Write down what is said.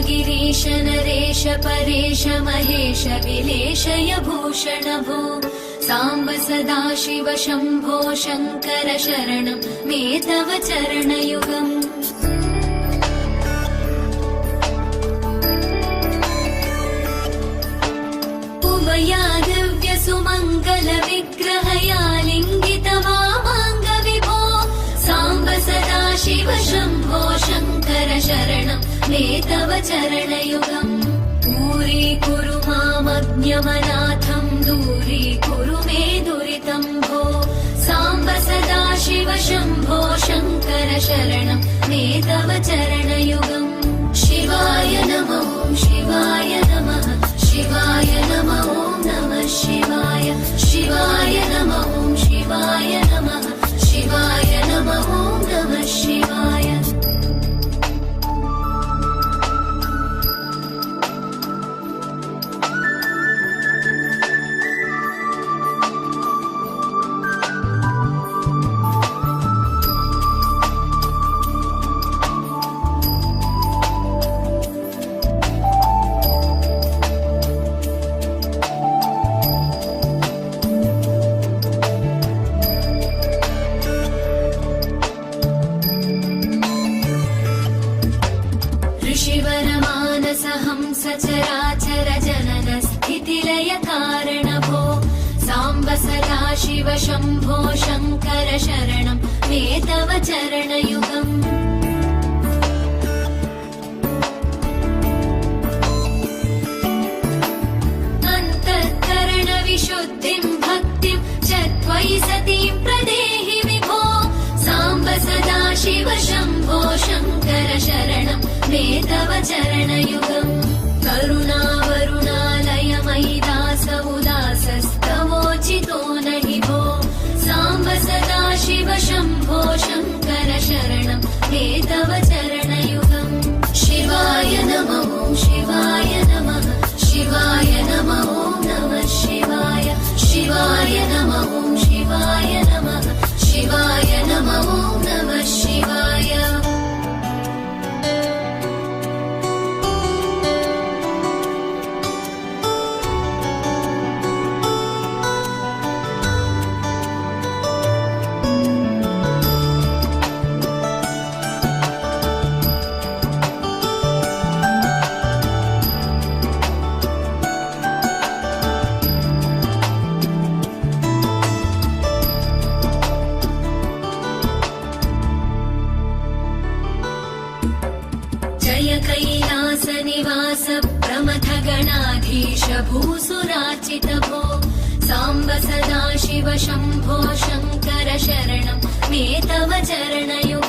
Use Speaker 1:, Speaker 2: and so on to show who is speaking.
Speaker 1: गिरीश नरेश परेश महेश विलेशय भूषण भो साम्ब सदाशिव शम्भो शङ्कर शरणं मे तव चरणयुगम् उमया दिव्य सुमङ्गल विग्रहया लिङ्गित वामाङ्ग विभो साम्ब सदाशिव शम्भो शङ्कर शरणं मे तव चरणयुगम् दूरीकुरु मामज्ञमनाथं दूरीकुरु मे दुरितं भो साम्ब सदाशिव शम्भो शङ्कर शरणं मे तव चरणयुगम् शिवाय नमो शिवाय नमः शिवाय नमो नमः शिवाय शिवाय नमो शिवाय नमः शिवाय नमो नमः शिवाय सचराचर जनन स्थितिलय कारण भो साम्ब सदाशिव शम्भो शङ्कर शरणं मे तव चरणयुगम् अन्तःकरण विशुद्धिं भक्तिं च त्वयि सतीं प्रदेहि विभो साम्ब सदाशिव शम्भो शङ्कर शरणं मे तव चरणयुगम् करुणावरुणालय मयि दास उदासस्तवोचितो नहि भो साम्ब सदाशिव शम्भो शङ्कर शरणं मे तव चरणयुगम् शिवाय नमो शिवाय नमः शिवाय नमो नमः शिवाय शिवाय नमो शिवाय नमः शिवाय नमो नमः शिवाय कैलास निवास प्रमथ गणाधीश भूसुराचित भो साम्ब सदाशिव शम्भो शङ्कर शरणं मे तव चरणयुगम्